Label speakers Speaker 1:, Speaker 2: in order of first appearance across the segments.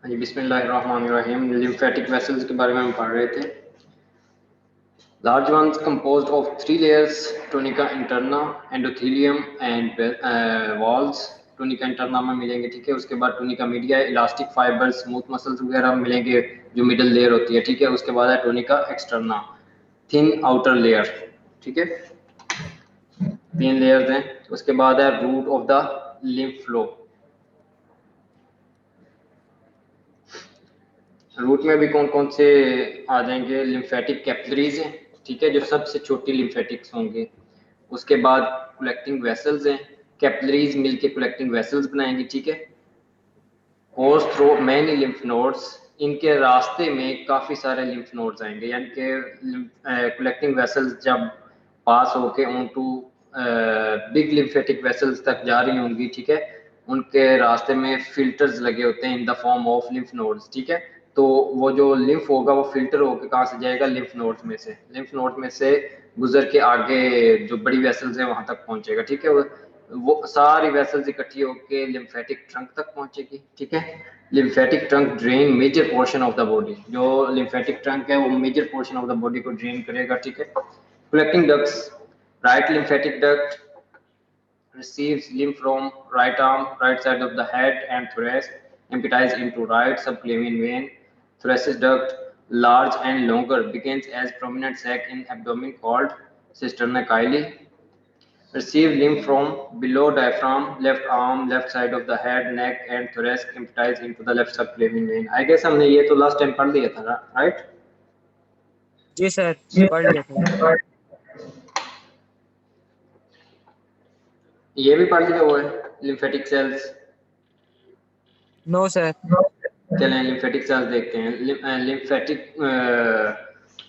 Speaker 1: जी बिस्मिल्लाहिर्रहमानिर्रहीम। Lymphatic vessels के बारे में हम पढ़ रहे थे। Large ones composed of 3 layers, tunica interna, endothelium and walls. Tunica interna में मिलेंगे, ठीक है। उसके बाद tunica media, elastic fibres, smooth muscles वगैरह मिलेंगे जो मिडल लेयर होती है, ठीक है। उसके बाद है tunica externa, thin outer layer, ठीक है। 3 लेयर्स हैं। उसके बाद है route of the lymph flow. Route में भी कौन कौन से आ जाएंगे? लिम्फेटिक कैपिलरीज हैं, ठीक है, जो सबसे छोटी लिम्फेटिक्स होंगे। उसके बाद कलेक्टिंग वेसल्स हैं, कैपिलरीज मिलके कलेक्टिंग वेसल्स बनाएंगे, ठीक है। Course through many lymph nodes, इनके रास्ते में काफ़ी सारे लिम्फ नोड्स आएंगे, यानी कि कलेक्टिंग वेसल्स जब पास होके on to big lymphatic vessels तक जा रही होंगी, ठीक है। उनके रास्ते में फिल्टर्स लगे होते हैं in the form of lymph nodes, ठीक है। तो वो जो लिम्फ होगा वो फिल्टर होकर कहाँ से जाएगा? लिम्फ नोड्स में से। लिम्फ नोड में से गुजर के आगे जो बड़ी वेसल्स है वहां तक पहुंचेगा, ठीक है। वो सारी वेसल्स इकट्ठी होकर लिम्फेटिक ट्रंक तक पहुंचेगी, ठीक है। Lymphatic trunk drain major portion of the body, जो लिम्फेटिक ट्रंक है वो major portion of the body को ड्रेन करेगा, ठीक है। Collecting ducts, right lymphatic duct receives lymph from right arm, right side of the head and thorax, empties into right subclavian vein. Thoracic duct, large and longer, begins as prominent sac in abdomen called cisterna chyli. Receive lymph from below diaphragm, left arm, left side of the head, neck and thorax, empties into the left subclavian vein. I guess हमने ये तो last time पढ़ लिया था, right?
Speaker 2: जी sir, पढ़ लिया था।
Speaker 1: ये भी पढ़ लिया हुआ है, lymphatic cells।
Speaker 2: No sir.
Speaker 1: चलें लिम्फेटिक सेल्स देखते हैं। लिम्फेटिक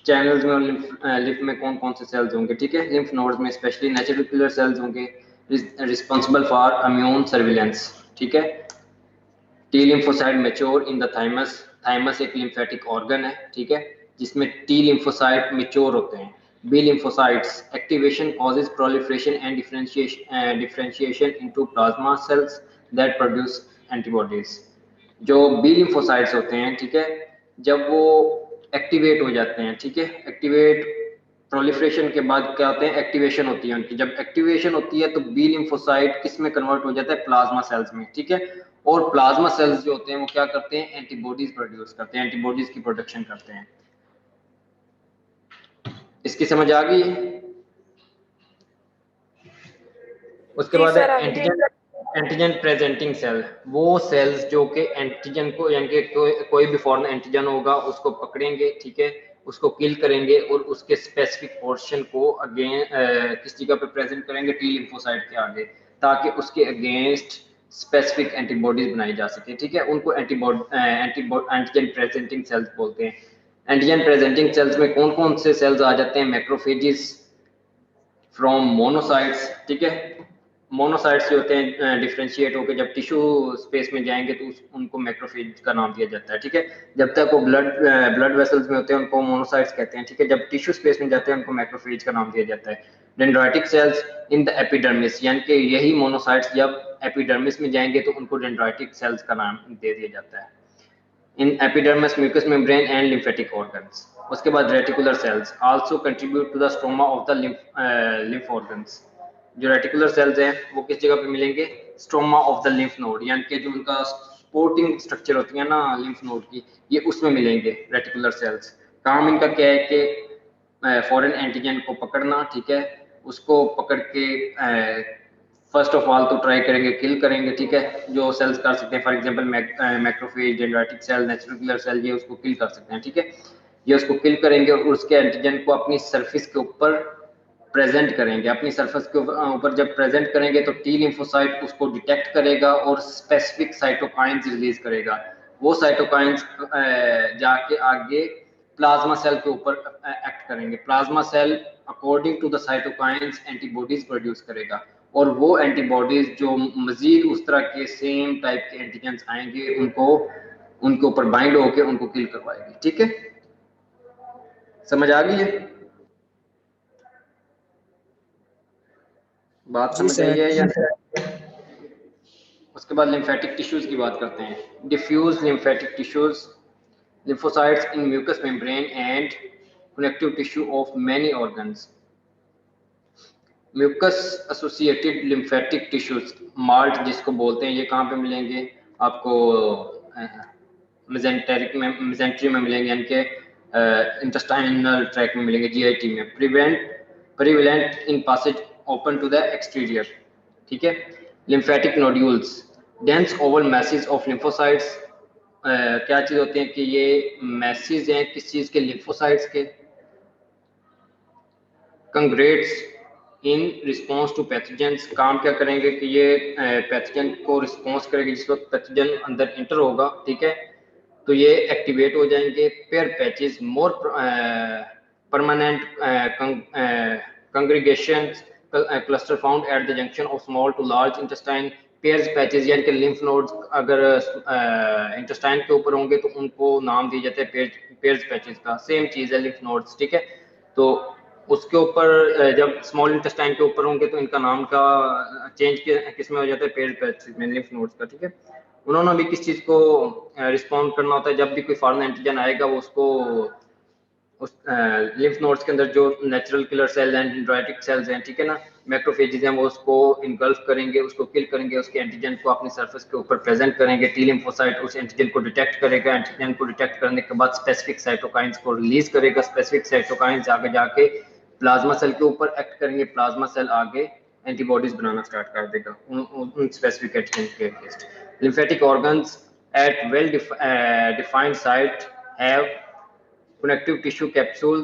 Speaker 1: चैनल्स में और लिम्फ में कौन कौन से सेल्स होंगे, ठीक है। लिम्फ नोड्स में स्पेशली नेचुरल किलर सेल्स होंगे रिस्पांसिबल फॉर इम्यून सर्विलेंस, ठीक है। T lymphocyte mature in the thymus. Thymus एक लिम्फेटिक ऑर्गन है, ठीक है, जिसमें टी लिम्फोसाइट मैच्योर होते हैं। B lymphocytes activation causes proliferation and differentiation into plasma cells that produce antibodies. जो बी लिम्फोसाइट्स होते हैं, ठीक है, जब वो एक्टिवेट हो जाते हैं, ठीक है, एक्टिवेट प्रोलिफरेशन के बाद क्या होते हैं? एक्टिवेशन होती है उनकी। जब एक्टिवेशन होती है तो बी लिम्फोसाइट किस में कन्वर्ट हो जाता है? प्लाज्मा सेल्स में, ठीक है। और प्लाज्मा सेल्स जो होते हैं वो क्या करते हैं? एंटीबॉडीज प्रोड्यूस करते हैं, एंटीबॉडीज की प्रोडक्शन करते हैं। इसकी समझ आ गई? उसके बाद है एंटीजन एंटीजन प्रेजेंटिंग सेल। वो सेल्स जो कि एंटीजन को, यानी कि कोई भी फॉरेन एंटीजन होगा उसको पकड़ेंगे, ठीक है, उसको किल करेंगे और उसके स्पेसिफिक पोर्शन को अगेन किस जगह पे प्रेजेंट करेंगे? टी लिम्फोसाइट के आगे, ताकि उसके अगेंस्ट स्पेसिफिक एंटीबॉडीज बनाई जा सके, ठीक है। उनको एंटीजन प्रेजेंटिंग सेल्स बोलते हैं। एंटीजन प्रेजेंटिंग सेल्स में कौन कौन से सेल्स आ जाते हैं? मैक्रोफेजेस फ्रॉम मोनोसाइट्स, ठीक है। मोनोसाइट्स जो होते हैं डिफरेंशिएट होकर जब टिश्यू स्पेस में जाएंगे तो उनको मैक्रोफेज का नाम दिया जाता है, ठीक है। जब तक वो ब्लड वेसल्स में होते हैं उनको मोनोसाइट्स कहते हैं, ठीक है। जब टिश्यू स्पेस में जाते हैं उनको मैक्रोफेज का नाम दिया जाता है। Dendritic sales in the epidermis, यानी कि यही मोनोसाइट्स जब एपिडर्मिस में जाएंगे तो उनको डेंड्राइटिक सेल्स का नाम दे दिया जाता है। In epidermis mucus membrane and lymphatic organs. उसके बाद reticular cells also contribute to the stroma of the lymph organs. जो रेटिकुलर सेल्स हैं वो किस जगह पे मिलेंगे? Stroma of the lymph node, यानी कि जो उनका सपोर्टिंग स्ट्रक्चर होती है ना लिम्फ नोड की, ये उसमें मिलेंगे रेटिकुलर सेल्स। काम इनका क्या है कि फॉरेन एंटीजन को पकड़ना, ठीक है, उसको पकड़ के फर्स्ट ऑफ ऑल तो ट्राई करेंगे, किल करेंगे, ठीक है। जो सेल्स कर सकते हैं, for example macrophage, dendritic cell, natural killer cell, ये उसको किल कर सकते हैं, ठीक है। ये उसको किल करेंगे और उसके एंटीजन को अपनी सरफेस के ऊपर प्रेजेंट करेंगे। अपनी सरफेस के ऊपर जब प्रेजेंट करेंगे तो टी लिम्फोसाइट उसको डिटेक्ट करेगा और स्पेसिफिक साइटोकाइंस रिलीज करेगा। वो साइटोकाइंस जाके आगे प्लाज्मा सेल के ऊपर एक्ट करेंगे। Plasma cell according to the cytokines antibodies produce करेगा और वो एंटीबॉडीज जो मजीद उस तरह के सेम टाइप के एंटीजेंस आएंगे उनको उनके ऊपर बाइंड होकर उनको किल करवाएगी, ठीक है। समझ आ गई है? बात समझ आई है या? उसके बाद लिम्फेटिक टिश्यूज की बात करते हैं। Diffuse lymphatic tissues, lymphocytes in mucous membrane and connective tissue of many organs. Mucous associated lymphatic tissues, MALT जिसको बोलते हैं, ये कहाँ पे मिलेंगे आपको? मेजेंट्री में मिलेंगे, यानी कि इंटेस्टाइनल ट्रैक में मिलेंगे, जीआईटी में। Prevalent in passages open to the exterior, ठीक है। Lymphatic nodules, dense oval masses of lymphocytes. क्या चीज होते हैं कि ये मैसेज हैं किस चीज के? लिम्फोसाइट्स के। Congregates in response to pathogens, काम क्या करेंगे कि ये पैथोजन को रिस्पॉन्स करेंगे जिस वक्त पैथोजन अंदर इंटर होगा, ठीक है, तो ये एक्टिवेट हो जाएंगे। Peyer patches, more permanent congregation cluster found at the junction of small to large intestine. Peyer's patches यानी कि लिम्फ नोड्स अगर इंटेस्टाइन के ऊपर होंगे तो उनको नाम दिया जाता है पेयर्स पैचेस का। सेम चीज है लिम्फ नोड्स, ठीक है। तो उसके ऊपर जब स्मॉल इंटेस्टाइन के ऊपर होंगे तो इनका नाम का चेंज किस में हो जाता है? पेयर्स पैचेस में, लिम्फ नोड्स का, ठीक है। उन्होंने भी किस चीज को रिस्पॉन्ड करना होता है? जब भी कोई फॉरेन एंटीजन आएगा वो उसको उस लिम्फ नोड्स के अंदर जो natural killer cell and dendritic cells हैं, ठीक है ना, मैक्रोफेजेस हैं, वो उसको इनगल्फ करेंगे, उसको किल करेंगे, उसके एंटीजन को अपनी सरफेस के ऊपर प्रेजेंट करेंगे। टी लिम्फोसाइट उस एंटीजन को डिटेक्ट करेगा, एंटीजन को डिटेक्ट करने के बाद स्पेसिफिक साइटोकाइंस को रिलीज करेगा। स्पेसिफिक साइटोकाइंस आगे जाके प्लाज्मा सेल के ऊपर एक्ट करेंगे, प्लाज्मा सेल आगे एंटीबॉडीज बनाना स्टार्ट कर देगा उन स्पेसिफिक एंटीजन के against. Lymphatic organs at well defined site have connective tissue capsule,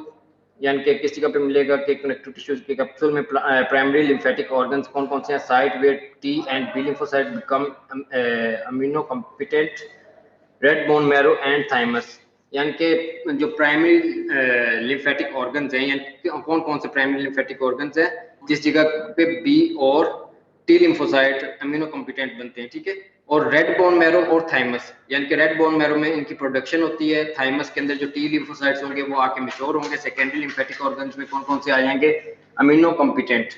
Speaker 1: यानी कि किस जगह पे मिलेगा कि कनेक्टिव टिश्यूज के कैप्सूल में प्राइमरी लिम्फेटिक ऑर्गन्स कौन कौन से हैं? Site where T and B lymphocyte become immunocompetent, red bone marrow and thymus. यानी कि जो प्राइमरी लिम्फेटिक ऑर्गन्स हैं, यानी कौन कौन से प्राइमरी लिम्फेटिक ऑर्गन्स हैं जिस जगह पे बी और टी लिम्फोसाइट अमीनो कॉम्पिटेंट बनते हैं, ठीक है। और रेड बोन मैरो और थाइमस, यानी कि रेड बोन मैरो में इनकी प्रोडक्शन होती है, थाइमस के अंदर जो टी लिम्फोसाइट्स होंगे वो आके मैच्योर होंगे। सेकेंडरी लिम्फेटिक ऑर्गन्स में कौन कौन से आ जाएंगे? Immunocompetent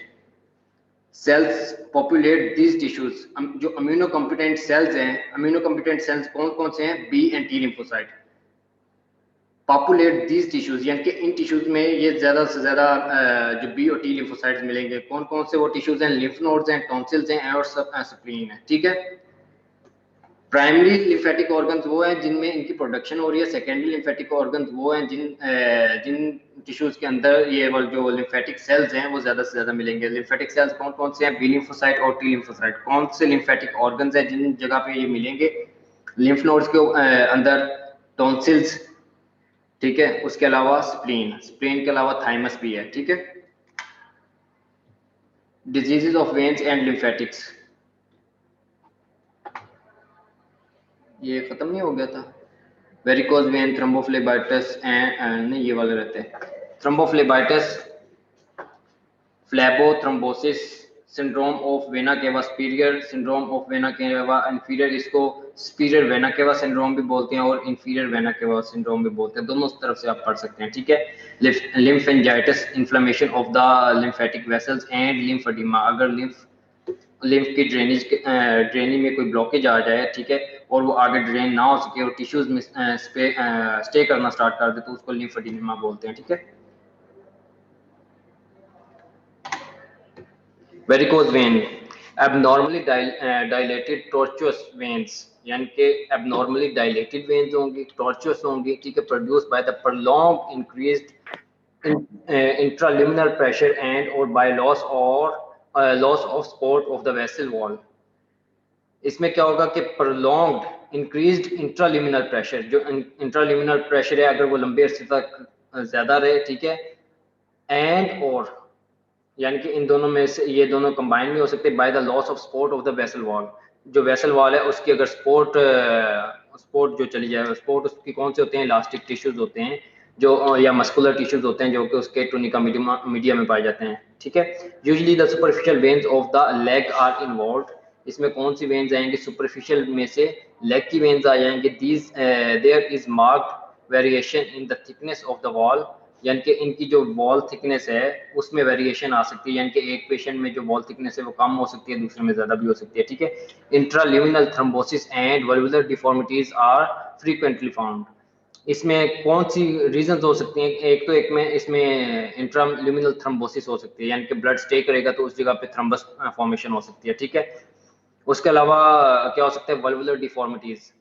Speaker 1: cells populate these tissues. जो अमीनो कॉम्पिटेंट सेल्स हैं, अमीनो कॉम्पिटेंट सेल्स कौन कौन से हैं? B and T lymphocyte populate these tissues, यानी कि इन टिश्यूज में ये ज्यादा से ज्यादा जो बी और टी लिम्फोसाइट्स मिलेंगे। कौन कौन से वो टिश्यूज हैं? लिम्फ नोड्स हैं, टॉन्सिल्स हैं और स्प्लीन है, ठीक है। प्राइमरी लिम्फेटिक ऑर्गन्स वो हैं जिनमें इनकी प्रोडक्शन हो रही है। सेकेंडरी लिम्फेटिक ऑर्गन्स वो हैं जिन टिश्यूज के अंदर ये जो लिम्फेटिक सेल्स हैं वो ज्यादा से ज्यादा मिलेंगे। लिम्फेटिक सेल्स कौन कौन से हैं? बी लिम्फोसाइट और टी लिम्फोसाइट। कौन से लिम्फेटिक ऑर्गन्स हैं जिन जगह पे ये मिलेंगे? लिम्फ नोड्स के अंदर टॉन्सिल्स, ठीक है, उसके अलावा स्प्लीन के अलावा थाइमस भी है, ठीक है। Diseases of veins and lymphatics, ये खत्म नहीं हो गया था? वेरिकोज वेन, थ्रोम्बोफ्लेबाइटिस एंड नहीं, ये वाले रहते हैं। Thrombophlebitis, phlebothrombosis, syndrome of vena cava superior, syndrome of vena cava inferior, इसको सुपीरियर वेना केवा सिंड्रोम भी बोलते हैं और इंफीरियर वेना केवा सिंड्रोम भी बोलते हैं, दोनों तरफ से आप पढ़ सकते हैं, ठीक है। Lymphangitis, inflammation of the lymphatic vessels and lymphoedema, अगर लिम्फ की ड्रेनिंग में कोई ब्लॉकेज आ जाए, ठीक है, और वो आगे ड्रेन ना हो सके और टिश्यूज में स्टे करना स्टार्ट कर दे तो उसको लिम्फेडिमा बोलते हैं, ठीक है। Varicose vein, abnormally dilated tortuous veins, यानी कि एबनॉर्मली डायलेटेड वेन्स होंगी, टॉर्चुअस होंगी, ठीक है, produced by the prolonged increased intraluminal pressure and और by loss of support of the vessel wall. इसमें क्या होगा कि प्रोलॉन्ग्ड इंक्रीज्ड इंट्राल्यूमिनल प्रेशर, जो इंट्राल्यूमिनल प्रेशर है अगर वो लंबे अरसे तक ज्यादा रहे, ठीक है, एंड और यानी कि इन दोनों में से ये दोनों कंबाइन नहीं हो सकते, by the loss of support of the vessel wall, जो वेसल वॉल है उसकी अगर सपोर्ट जो चली जाए, सपोर्ट उसकी कौन से होते हैं? इलास्टिक टिश्यूज होते हैं जो, या मस्कुलर टिश्यूज होते हैं जो कि उसके टूनिका मीडिया में पाए जाते हैं, ठीक है। Usually the superficial veins of the leg are involved, इसमें कौन सी वेन्स आएंगे? सुपरफिशियल में से लेग की वेन्स आ जाएंगे। There is marked variation in the thickness of the wall यानी कि इनकी जो वॉल थिकनेस है उसमें वेरिएशन आ सकती है, यानी कि एक पेशेंट में जो वॉल थिकनेस है वो कम हो सकती है, दूसरे में ज्यादा भी हो सकती है, ठीक है। Intraluminal thrombosis and valvular deformities are frequently found. इसमें कौन सी रीजंस हो सकती हैं? एक तो एक में इसमें इंट्राल्यूमिनल थ्रोम्बोसिस हो सकती है, यानी कि ब्लड स्टे करेगा तो उस जगह पे थ्रम्बस फॉर्मेशन हो सकती है, ठीक है। उसके अलावा क्या हो सकता है? वल्वुलर डिफॉर्मिटीज,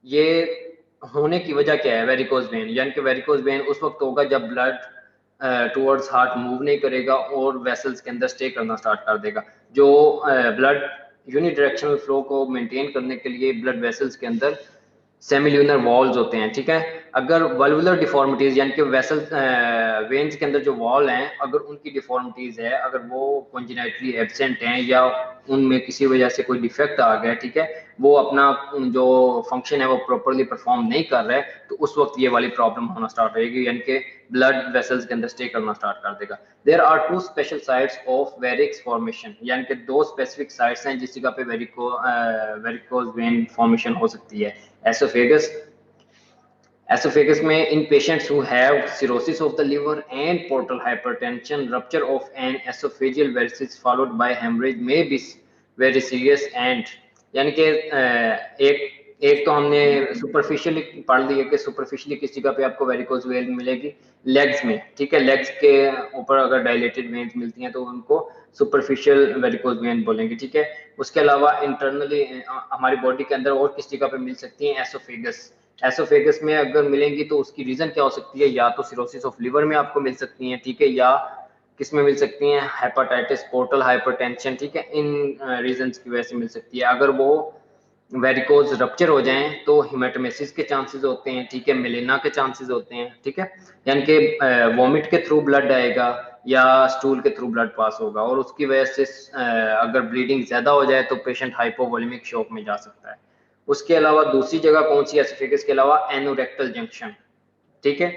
Speaker 1: ये होने की वजह क्या है? वेरिकोज वेन, यानी कि वेरिकोज वेन उस वक्त होगा जब ब्लड टुवर्ड्स हार्ट मूव नहीं करेगा और वेसल्स के अंदर स्टे करना स्टार्ट कर देगा। जो ब्लड यूनिडायरेक्शनल फ्लो को मेंटेन करने के लिए ब्लड वेसल्स के अंदर सेमिल्यूनर वॉल्स होते हैं, ठीक है। अगर वल्वुलर डिफॉर्मिटीज यानी कि वेसल वेन्स के अंदर जो वॉल हैं, अगर उनकी डिफॉर्मिटीज है, अगर वो कॉन्जेनिटली एब्सेंट हैं या उनमें किसी वजह से कोई डिफेक्ट आ गया, ठीक है, वो अपना जो फंक्शन है वो प्रॉपरली परफॉर्म नहीं कर रहा है, तो उस वक्त ये वाली प्रॉब्लम होना स्टार्ट होगी, यानी कि ब्लड वेसल्स के अंदर स्टे करना स्टार्ट कर देगा। There are two special sites of varix formation, यानी कि दो स्पेसिफिक साइट्स हैं जिस जगह पे वेरिकोज वेन फॉर्मेशन हो सकती है। एसोफेगस, esophagus में in patients who have cirrhosis of the liver and portal hypertension, rupture of an esophageal varices followed by hemorrhage may be very serious and, यानी कि एक तो हमने सुपरफिशियली पढ़ लिया कि सुपरफिशियली किस जगह पे आपको वेरिकोज वेन मिलेगी, लेग्स में, ठीक है। लेग्स के ऊपर अगर डायलेटेड वेन्स मिलती हैं तो उनको सुपरफिशियल वेरिकोज वेन बोलेंगे, ठीक है। उसके अलावा इंटरनली हमारी बॉडी के अंदर और किस जगह पे मिल सकती हैं? एसोफेगस, एसोफेगस में अगर मिलेंगी तो उसकी रीजन क्या हो सकती है? या तो सिरोसिस ऑफ लिवर में आपको मिल सकती हैं, ठीक है, या किस में मिल सकती हैं? हेपाटाइटिस, पोर्टल हाइपरटेंशन, ठीक है, इन रीजंस की वजह से मिल सकती है। अगर वो वेरिकोज रप्चर हो जाएं तो हिमेटोमेसिस के चांसेस होते हैं, ठीक है, मेलिना के चांसेस होते हैं, ठीक है, यानी कि वॉमिट के थ्रू ब्लड आएगा या स्टूल के थ्रू ब्लड पास होगा और उसकी वजह से अगर ब्लीडिंग ज्यादा हो जाए तो पेशेंट हाइपोवोलेमिक शॉक में जा सकता है। उसके अलावा दूसरी जगह कौन सी एसोफेगस के अलावा? एनोरेक्टल जंक्शन, ठीक है।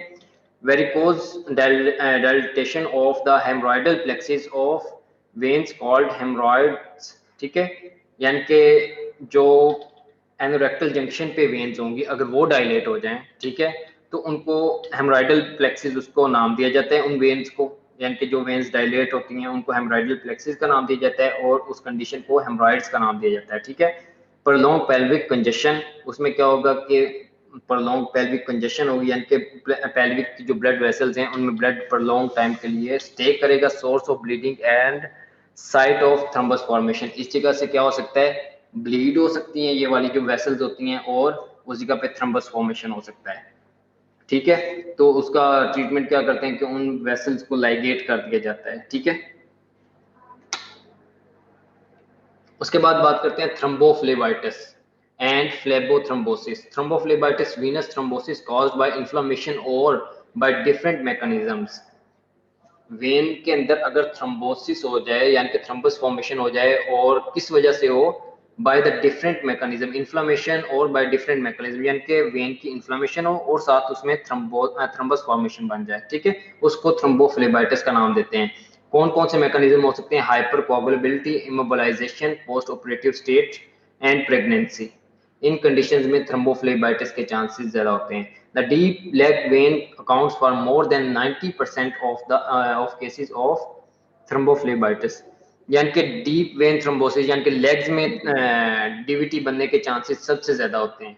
Speaker 1: Varicose dilatation of the haemorrhoidal plexus of veins called haemorrhoids, ठीक है, यानी कि जो एनोरेक्टल जंक्शन पे वेन्स होंगी अगर वो डायलेट हो जाएं, ठीक है, तो उनको हेमरॉइडल प्लेक्सिस उसको नाम दिया जाता है उन वेन्स को, यानी कि जो वेन्स डायलेट होती हैं उनको हेमरॉइडल प्लेक्सिस का नाम दिया जाता है और उस कंडीशन को हेमरॉइड्स का नाम दिया जाता है, ठीक है। prolonged pelvic congestion, उसमें क्या होगा कि prolonged pelvic congestion होगी, यानी कि pelvic की जो ब्लड वेसल्स हैं उनमें ब्लड prolonged टाइम के लिए स्टे करेगा, source of bleeding and site of thrombus formation. इस जगह से क्या हो सकता है? ब्लीड हो सकती हैं ये वाली जो वेसल्स होती हैं और उस जगह पे थ्रम्बस फॉर्मेशन हो सकता है, ठीक है। तो उसका ट्रीटमेंट क्या करते हैं कि उन वेसल्स को लाइगेट कर दिया जाता है, ठीक है। उसके बाद बात करते हैं thrombophlebitis and phlebothrombosis. Thrombophlebitis venous thrombosis caused by inflammation और बाय डिफरेंट मैकेनिज्म्स। वेन के अंदर अगर थ्रोम्बोसिस हो जाए यानी कि थ्रम्बस फॉर्मेशन हो जाए और किस वजह से हो? By the different mechanism, inflammation और बाय डिफरेंट मैकेनिज्म, यानी कि वेन की इन्फ्लेमेशन हो और साथ उसमें थ्रम्बस फॉर्मेशन बन जाए, ठीक है, उसको थ्रोम्बोफ्लेबाइटिस का नाम देते हैं। कौन कौन से मैकेनिज्म हो सकते हैं? Hypercoagulability, immobilisation, post operative state and pregnancy. इन कंडीशंस में थ्रोम्बोफ्लेबाइटिस के चांसेस ज्यादा होते हैं। The deep leg vein accounts for more than 90% of cases of thrombophlebitis। यानी कि डीप वेन थ्रोम्बोसिस यानी कि लेग्स में डीवीटी बनने के चांसेस सबसे ज्यादा होते हैं।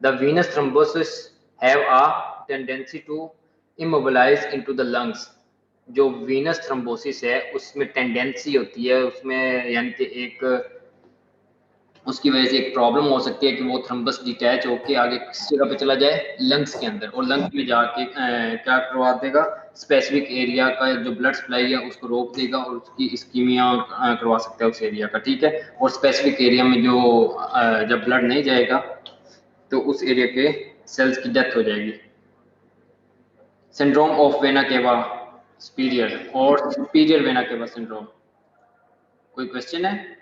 Speaker 1: The venous thrombosis have a tendency to embolize into the lungs. जो वीनस थ्रोम्बोसिस है उसमें टेंडेंसी होती है उसमें, यानी कि एक उसकी वजह से एक प्रॉब्लम हो सकती है कि वो थ्रम्बस डिटैच होकर आगे किस जगह पे चला जाए? लंग्स के अंदर, और लंग्स में जाके क्या करवा देगा? स्पेसिफिक एरिया का जो ब्लड सप्लाई है उसको रोक देगा और उसकी इस्कीमिया करवा सकता है उस एरिया का, ठीक है। और स्पेसिफिक एरिया में जो जब ब्लड नहीं जाएगा तो उस एरिया के सेल्स की डेथ हो जाएगी। Syndrome of vena cava superior और सुपीरियर वेना केवा सिंड्रोम, कोई क्वेश्चन है?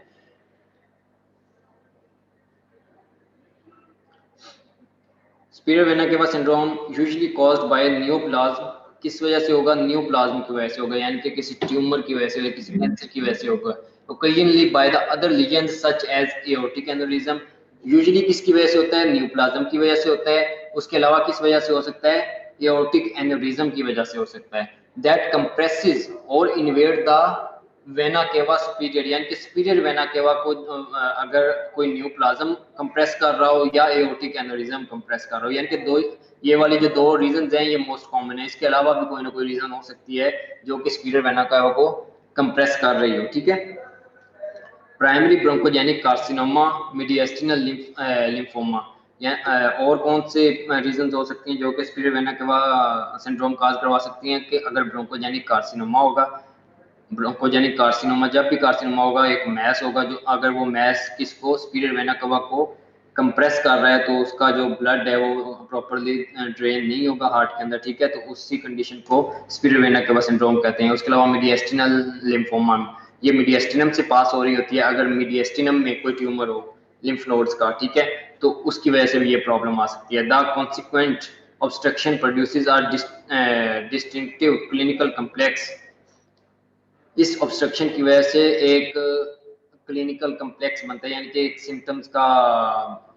Speaker 1: Superior vena cava syndrome usually caused by neoplasm। किस वजह से होगा? न्यूप्लाज्म की वजह से होगा, यानी कि किसी ट्यूमर की वजह से या किसी कैंसर की वजह से होगा। Occasionally by the other lesions such as aortic aneurysm। Usually किसकी वजह से होता है? न्यूप्लाज्म की वजह से होता है। उसके अलावा किस वजह से हो सकता है? एओर्टिक एन्यूरिज्म की वजह से हो सकता है। दैट कंप्रेसेस और invade the vena cava superior, यानी कि सुपीरियर वेना केवा को अगर कोई न्यूप्लाज्म कंप्रेस कर रहा हो या एओर्टिक एन्यूरिज्म कंप्रेस कर रहा हो, यानी कि दो ये वाली जो दो रीजन हैं ये मोस्ट कॉमन है। इसके अलावा भी कोई ना कोई रीजन हो सकती है जो कि सुपीरियर वेना केवा को कंप्रेस कर रही हो, ठीक है। प्राइमरी ब्रोंकोजेनिक कार्सिनोमा, मीडियस्टिनल लिम्फोमा, और कौन से रीजन हो सकती हैं जो कि सुपीरियर वेना केवा सिंड्रोम काज करवा सकती हैं कि अगर ब्रोंकोजेनिक कार्सिनोमा होगा। ब्रोंकोजेनिक कार्सिनोमा, जब भी कार्सिनोमा होगा एक मैस होगा, जो अगर वो मैस किसको सुपीरियर वेना केवा को कंप्रेस कर रहा है तो उसका जो ब्लड है वो प्रॉपर्ली ड्रेन नहीं होगा हार्ट के अंदर, ठीक है। तो उसी कंडीशन को सुपीरियर वेना केवा सिंड्रोम कहते हैं। उसके अलावा मीडियस्टिनल लिम्फोमा, ये मीडियस्टिनम से पास हो रही होती है। अगर मीडियस्टिनम में कोई ट्यूमर हो लिम्फ नोड्स का, ठीक है, तो उसकी वजह से भी ये प्रॉब्लम आ सकती है। The consequent obstruction produces are distinctive clinical complex, इस ऑब्स्ट्रक्शन की वजह से एक क्लिनिकल कम्प्लेक्स बनता है, यानी कि एक सिम्टम्स का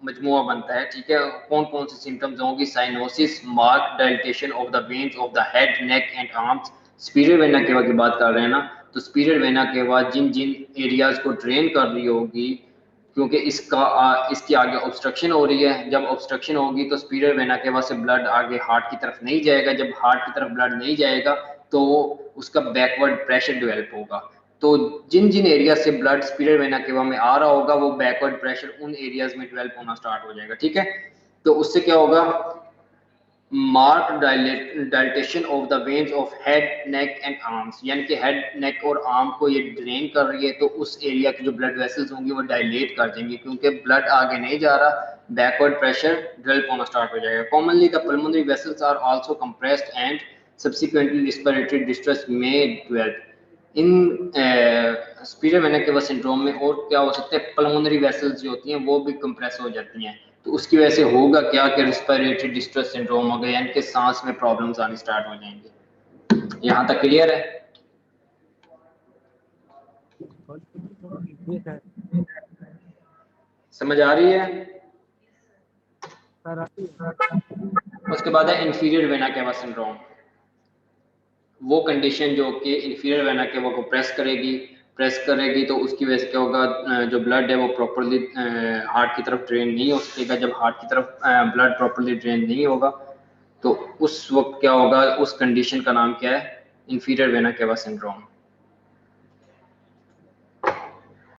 Speaker 1: मजमुआ बनता है, ठीक है। कौन कौन से सिम्टम्स होंगी? Cyanosis, mark dilatation of the veins of the head, neck and arms. Superior vena केवा की बात कर रहे हैं ना, तो सुपीरियर वेना केवा जिन जिन एरियाज को ड्रेन कर रही होगी, क्योंकि इसकी आगे ऑब्स्ट्रक्शन हो रही है, जब ऑब्स्ट्रक्शन होगी तो सुपीरियर वेना केवा से ब्लड आगे हार्ट की तरफ नहीं जाएगा। जब हार्ट की तरफ ब्लड नहीं जाएगा तो उसका बैकवर्ड प्रेशर डेवलप होगा। तो जिन जिन एरिया से ब्लड सुपीरियर वेना केवा में आ रहा होगा वो बैकवर्ड प्रेशर उन एरियाज में डेवलप होना स्टार्ट हो जाएगा, ठीक है। तो उससे क्या होगा? Mark dilatation of the veins of head, neck and arms, यानी कि हेड, नेक और आर्म को ये ड्रेन कर रही है, तो उस एरिया की जो ब्लड वेसल्स होंगी वो डायलेट कर देंगे, क्योंकि ब्लड आगे नहीं जा रहा, बैकवर्ड प्रेशर डेवलप होना स्टार्ट हो जाएगा। Commonly the pulmonary vessels are also compressed and subsequently respiratory distress में develop. In superior vena cava syndrome में और क्या हो सकता है? पल्मोनरी वेसल्स जो होती हैं वो भी कंप्रेस हो जाती हैं, तो उसकी वजह से होगा क्या कि रिस्पिरेटरी डिस्ट्रेस सिंड्रोम हो गया, यानी कि सांस में प्रॉब्लम्स आनी स्टार्ट हो जाएंगी। यहाँ तक क्लियर है?
Speaker 2: जी सर।
Speaker 1: समझ आ रही है?
Speaker 2: सर
Speaker 1: उसके बाद है इंफीरियर वेना केवा सिंड्रोम। वो कंडीशन जो कि इंफीरियर वेना केवा को प्रेस करेगी तो उसकी वजह से क्या होगा? जो ब्लड है वो प्रॉपर्ली हार्ट की तरफ ड्रेन नहीं हो सकेगा। जब हार्ट की तरफ ब्लड प्रॉपर्ली ड्रेन नहीं होगा तो उस वक्त क्या होगा? उस कंडीशन का नाम क्या है? Inferior vena cava syndrome.